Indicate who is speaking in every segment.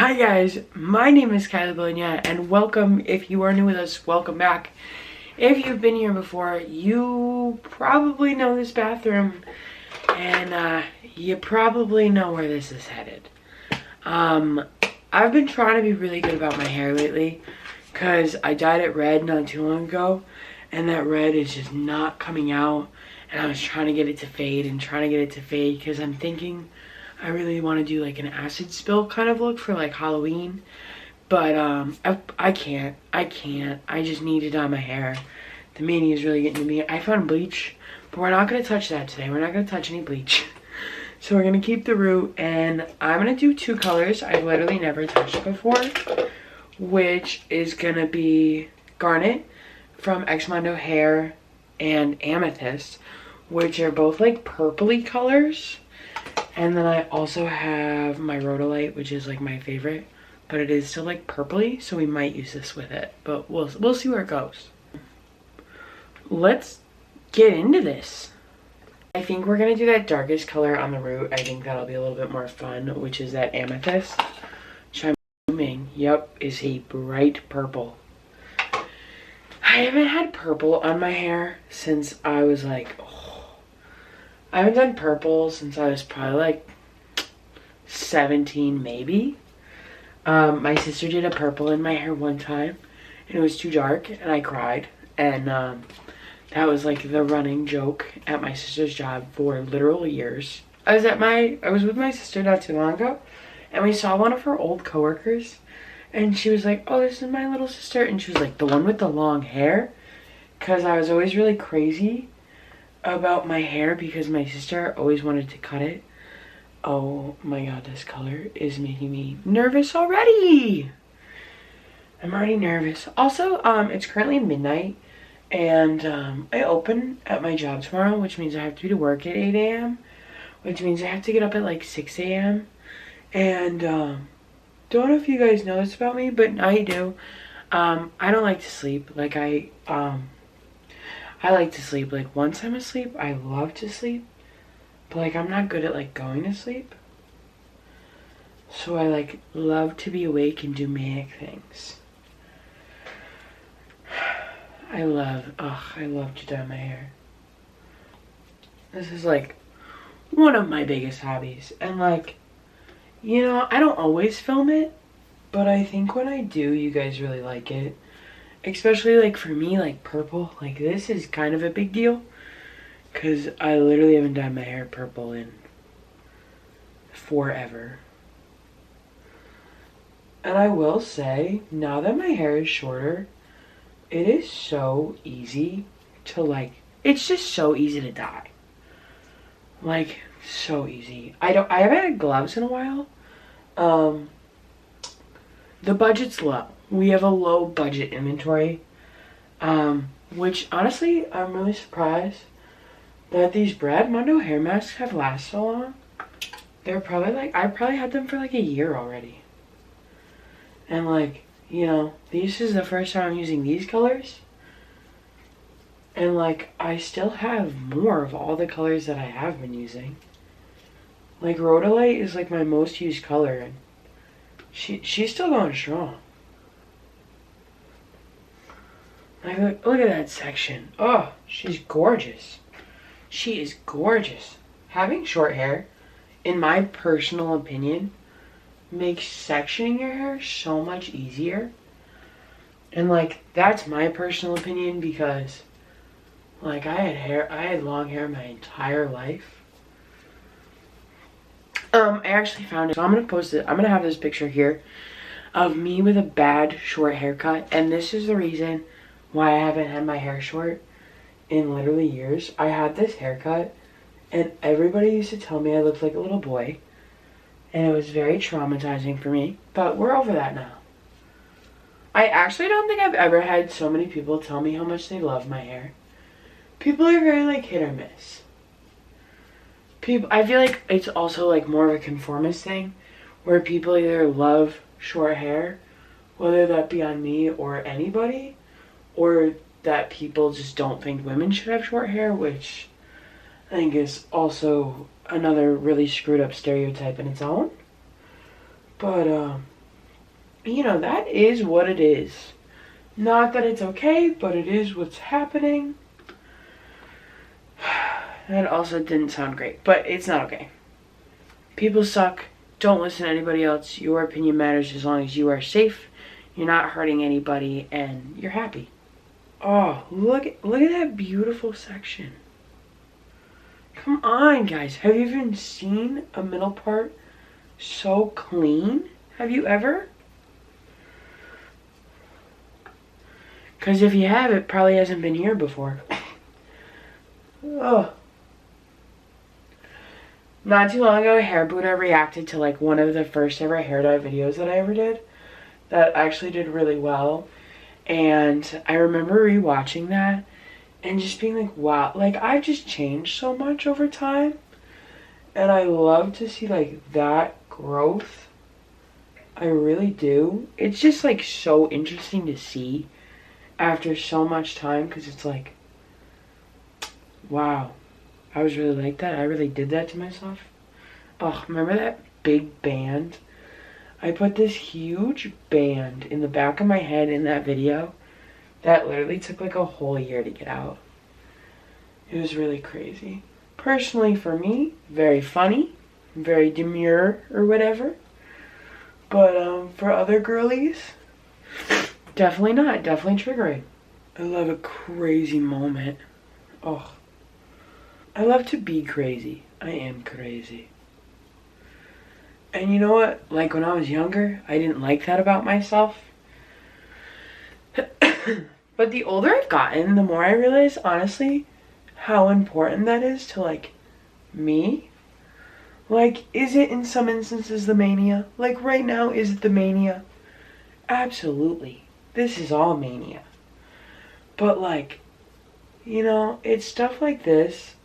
Speaker 1: Hi guys, my name is Kylie Bologna and welcome. If you are new with us, welcome back. If you've been here before, you probably know this bathroom and you probably know where this is headed. I've been trying to be really good about my hair lately because I dyed it red not too long ago and that red is just not coming out, and I was trying to get it to fade because I'm thinking I really want to do like an acid spill kind of look for like Halloween, but I can't. I just need to dye my hair. The mania is really getting to me. I found bleach, but we're not going to touch that today. We're not going to touch any bleach. So we're going to keep the root, and I'm going to do two colors I've literally never touched before, which is going to be Garnet from Exmondo Hair and Amethyst, which are both like purpley colors. And then I also have my Rhodolite, which is like my favorite, but it is still like purpley, so we might use this with it, but we'll see where it goes. Let's get into this. I think we're gonna do that darkest color on the root. I think that'll be a little bit more fun, which is that Amethyst, which I'm assuming, yep, is a bright purple. I haven't had purple on my hair since I was like, I haven't done purple since I was probably like 17 maybe. My sister did a purple in my hair one time and it was too dark and I cried, and that was like the running joke at my sister's job for literal years. I was with my sister not too long ago and we saw one of her old coworkers and she was like, oh, this is my little sister, and she was like, the one with the long hair, because I was always really crazy about my hair because my sister always wanted to cut it. Oh my god, this color is making me nervous already. I'm already nervous. Also, it's currently midnight and I open at my job tomorrow, which means I have to be to work at 8 a.m. which means I have to get up at like 6 a.m. and don't know if you guys know this about me, but I do. I don't like to sleep. Like I like to sleep. Like once I'm asleep, I love to sleep. But like I'm not good at like going to sleep. So I like love to be awake and do manic things. I love to dye my hair. This is like one of my biggest hobbies. And like, you know, I don't always film it, but I think when I do, you guys really like it. Especially like for me, like purple, like this is kind of a big deal because I literally haven't dyed my hair purple in forever. And I will say, now that my hair is shorter, it is so easy to like, it's just so easy to dye. Like, so easy. I haven't had gloves in a while. The budget's low. We have a low budget inventory, which honestly, I'm really surprised that these Brad Mondo hair masks have lasted so long. They're probably like, I probably had them for like a year already. And like, you know, this is the first time I'm using these colors. And like, I still have more of all the colors that I have been using. Like Rhodolite is like my most used color, and she's still going strong. Like, look at that section. Oh, she's gorgeous. She is gorgeous. Having short hair, in my personal opinion, makes sectioning your hair so much easier. And like, that's my personal opinion because like I had long hair my entire life. I actually found it, so I'm gonna post it. I'm gonna have this picture here of me with a bad short haircut, and this is the reason why I haven't had my hair short in literally years. I had this haircut and everybody used to tell me I looked like a little boy, and it was very traumatizing for me, but we're over that now. I actually don't think I've ever had so many people tell me how much they love my hair. People are very like hit or miss. I feel like it's also like more of a conformist thing where people either love short hair, whether that be on me or anybody, or that people just don't think women should have short hair, which I think is also another really screwed up stereotype in its own. But you know, that is what it is. Not that it's okay, but it is what's happening. That also didn't sound great, but it's not okay. People suck. Don't listen to anybody else. Your opinion matters as long as you are safe, you're not hurting anybody, and you're happy. Oh, look at that beautiful section. Come on, guys. Have you even seen a middle part so clean? Have you ever? Because if you have, it probably hasn't been here before. Oh. Not too long ago, Hair Buddha reacted to like one of the first ever hair dye videos that I ever did. That actually did really well. And I remember rewatching that and just being like, wow, like I've just changed so much over time. And I love to see like that growth. I really do. It's just like so interesting to see after so much time, because it's like, wow, I was really like that. I really did that to myself. Oh, remember that big band? I put this huge band in the back of my head in that video that literally took like a whole year to get out. It was really crazy. Personally, for me, very funny, very demure or whatever. But for other girlies, definitely not. Definitely triggering. I love a crazy moment. Oh, I love to be crazy. I am crazy. And you know what? Like when I was younger, I didn't like that about myself. But the older I've gotten, the more I realize, honestly, how important that is to like me. Like, is it in some instances the mania? Like right now, is it the mania? Absolutely. This is all mania. But like, you know, it's stuff like this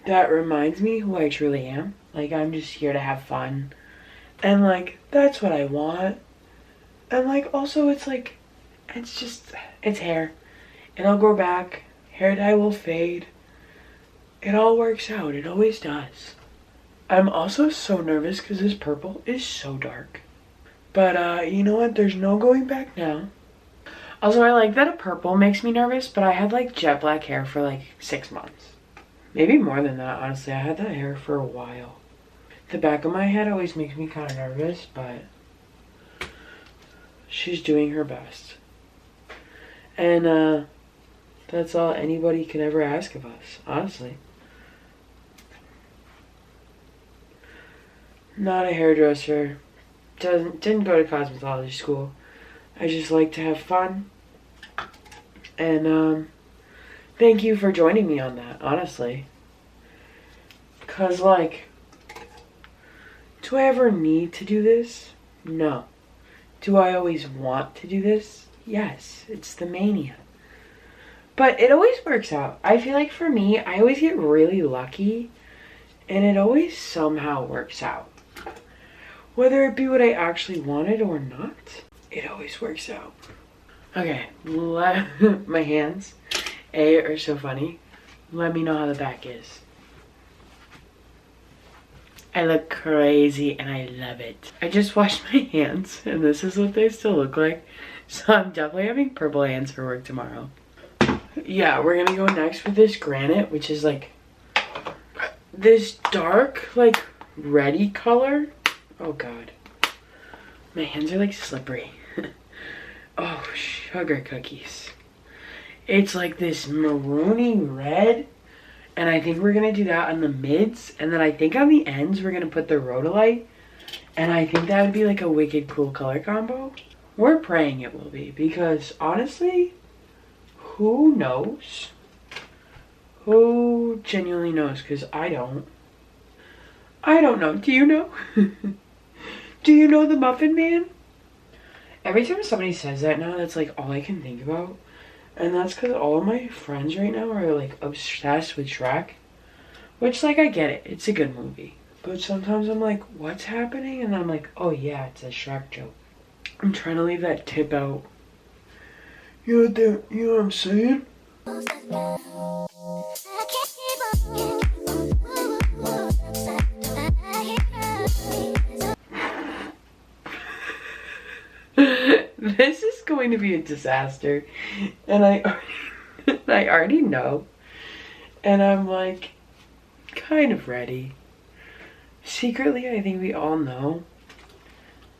Speaker 1: that reminds me who I truly am. Like, I'm just here to have fun. And like, that's what I want. And like, also it's like, it's just, it's hair. It'll grow back. Hair dye will fade. It all works out. It always does. I'm also so nervous because this purple is so dark. But you know what? There's no going back now. Also, I like that a purple makes me nervous, but I had like jet black hair for like 6 months. Maybe more than that, honestly. I had that hair for a while. The back of my head always makes me kind of nervous, but she's doing her best. And that's all anybody can ever ask of us, honestly. Not a hairdresser. Didn't go to cosmetology school. I just like to have fun. And thank you for joining me on that, honestly. 'Cause like, do I ever need to do this? No. Do I always want to do this? Yes. It's the mania. But it always works out. I feel like for me, I always get really lucky. And it always somehow works out. Whether it be what I actually wanted or not, it always works out. Okay, my hands, are so funny. Let me know how the back is. I look crazy and I love it. I just washed my hands and this is what they still look like. So I'm definitely having purple hands for work tomorrow. Yeah, we're gonna go next with this granite, which is like this dark, like reddy color. Oh god. My hands are like slippery. Oh, sugar cookies. It's like this maroony red. And I think we're going to do that on the mids. And then I think on the ends we're going to put the rhodolite. And I think that would be like a wicked cool color combo. We're praying it will be. Because honestly, who knows? Who genuinely knows? Because I don't. I don't know. Do you know? Do you know the Muffin Man? Every time somebody says that now, that's like all I can think about. And that's because all of my friends right now are like obsessed with Shrek. Which, like, I get it. It's a good movie. But sometimes I'm like, what's happening? And then I'm like, oh yeah, it's a Shrek joke. I'm trying to leave that tip out. You know what I'm saying? going to be a disaster. And I already know. And I'm like, kind of ready. Secretly, I think we all know.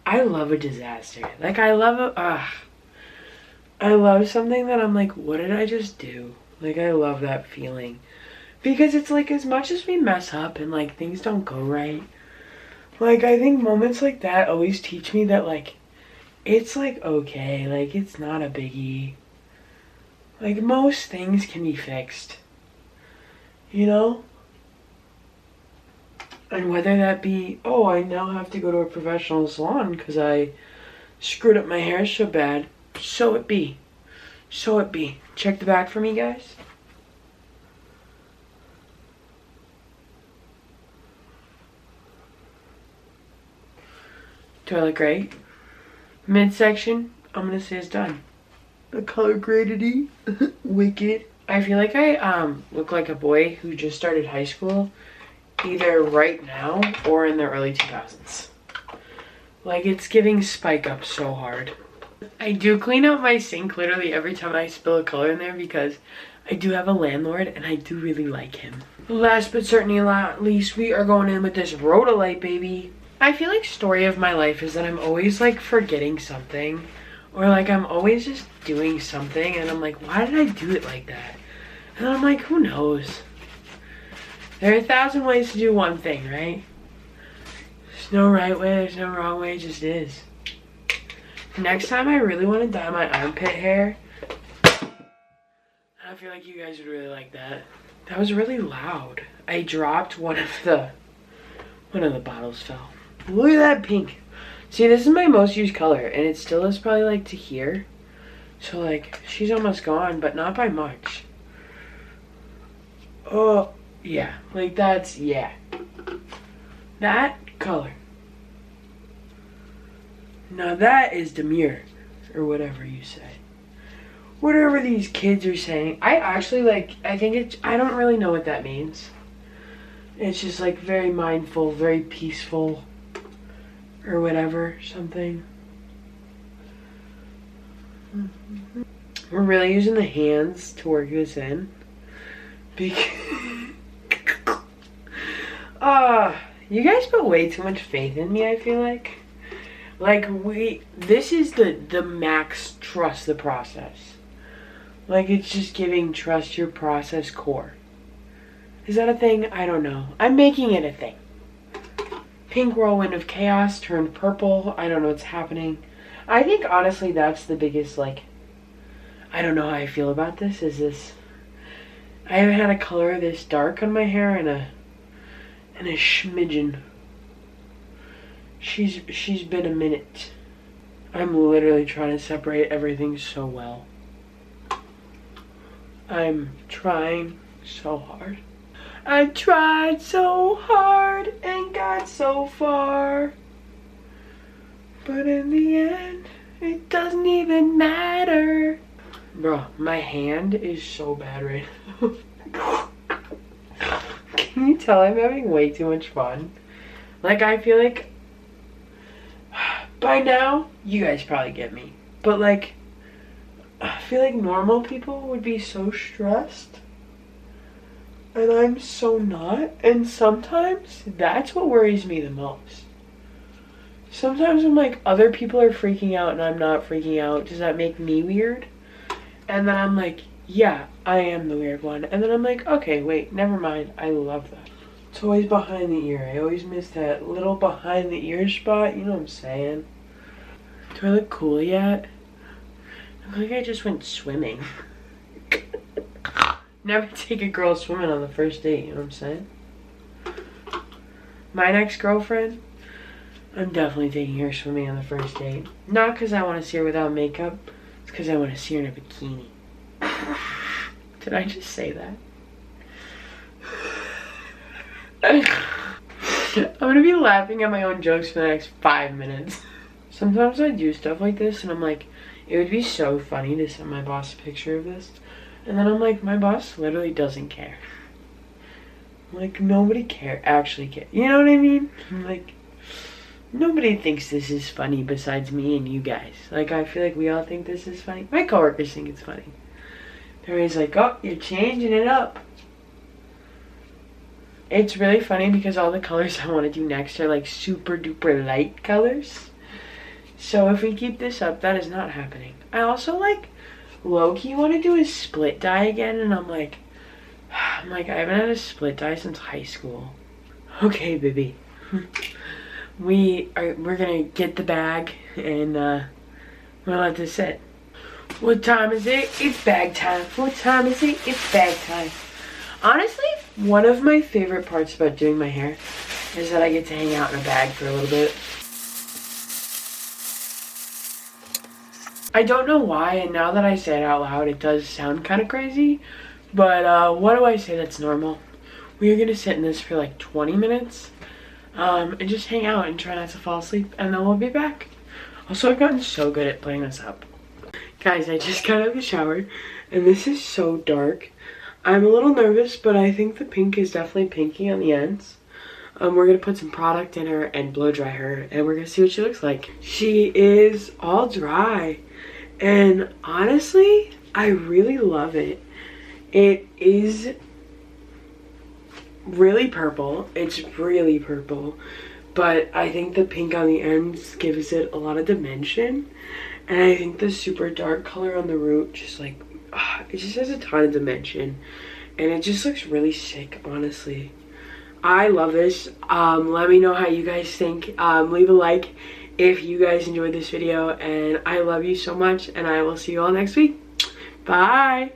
Speaker 1: I love a disaster. Like, I love something that I'm like, what did I just do? Like, I love that feeling. Because it's like, as much as we mess up and like things don't go right, like, I think moments like that always teach me that like, it's like, okay, like, it's not a biggie. Like, most things can be fixed. You know? And whether that be, oh, I now have to go to a professional salon because I screwed up my hair so bad. So it be. So it be. Check the back for me, guys. Do I look great? Midsection, I'm gonna say it's done. The color graded-y. Wicked. I feel like I look like a boy who just started high school, either right now or in the early 2000s. Like, it's giving Spike Up so hard. I do clean out my sink literally every time I spill a color in there because I do have a landlord and I do really like him. Last but certainly not least, we are going in with this Rhodolite, baby. I feel like story of my life is that I'm always like forgetting something, or like I'm always just doing something and I'm like, why did I do it like that? And I'm like, who knows? There are 1,000 ways to do one thing, right? There's no right way, there's no wrong way, it just is. Next time I really want to dye my armpit hair, I feel like you guys would really like that. That was really loud. I dropped one of the bottles fell. Look at that pink. See, this is my most used color and it still is probably like to here. So like, she's almost gone, but not by much. Oh, yeah. Like that's, yeah. That color. Now that is demure, or whatever you say. Whatever these kids are saying. I actually like, I think it's, I don't really know what that means. It's just like very mindful, very peaceful, or whatever, something. We're really using the hands to work this in. Because, you guys put way too much faith in me, I feel like. Like, this is the max trust the process. Like, it's just giving trust your process core. Is that a thing? I don't know. I'm making it a thing. Pink whirlwind of chaos turned purple. I don't know what's happening. I think, honestly, that's the biggest, like, I don't know how I feel about this. Is this, I haven't had a color this dark on my hair in a smidgen. She's been a minute. I'm literally trying to separate everything so well. I'm trying so hard. I tried so hard and got so far. But in the end, it doesn't even matter. Bro, my hand is so bad right now. Can you tell I'm having way too much fun? Like, I feel like by now, you guys probably get me. But like, I feel like normal people would be so stressed. And I'm so not. And sometimes, that's what worries me the most. Sometimes I'm like, other people are freaking out and I'm not freaking out. Does that make me weird? And then I'm like, yeah, I am the weird one. And then I'm like, okay, wait, never mind. I love that. It's always behind the ear. I always miss that little behind the ear spot. You know what I'm saying? Do I look cool yet? I look like I just went swimming. Never take a girl swimming on the first date, you know what I'm saying? My next girlfriend, I'm definitely taking her swimming on the first date. Not because I want to see her without makeup. It's because I want to see her in a bikini. Did I just say that? I'm gonna be laughing at my own jokes for the next 5 minutes. Sometimes I do stuff like this and I'm like, it would be so funny to send my boss a picture of this. And then I'm like, my boss literally doesn't care. Like, nobody actually care. You know what I mean? I'm like, nobody thinks this is funny besides me and you guys. Like, I feel like we all think this is funny. My coworkers think it's funny. They're always like, oh, you're changing it up. It's really funny because all the colors I want to do next are like super duper light colors. So if we keep this up, that is not happening. I also like low-key want to do a split dye again, and I'm like, I haven't had a split dye since high school. Okay, baby. We're gonna get the bag and we'll let this sit. What time is it? It's bag time. What time is it? It's bag time. Honestly, one of my favorite parts about doing my hair is that I get to hang out in a bag for a little bit. I don't know why, and now that I say it out loud, it does sound kind of crazy, but what do I say that's normal? We are going to sit in this for like 20 minutes and just hang out and try not to fall asleep, and then we'll be back. Also, I've gotten so good at playing this up. Guys, I just got out of the shower, and this is so dark. I'm a little nervous, but I think the pink is definitely pinky on the ends. We're going to put some product in her and blow dry her, and we're going to see what she looks like. She is all dry, and honestly, I really love it. It is really purple. It's really purple, but I think the pink on the ends gives it a lot of dimension, and I think the super dark color on the root just like, it just has a ton of dimension, and it just looks really sick, honestly. I love this. Let me know how you guys think. Leave a like if you guys enjoyed this video, and I love you so much, and I will see you all next week. Bye.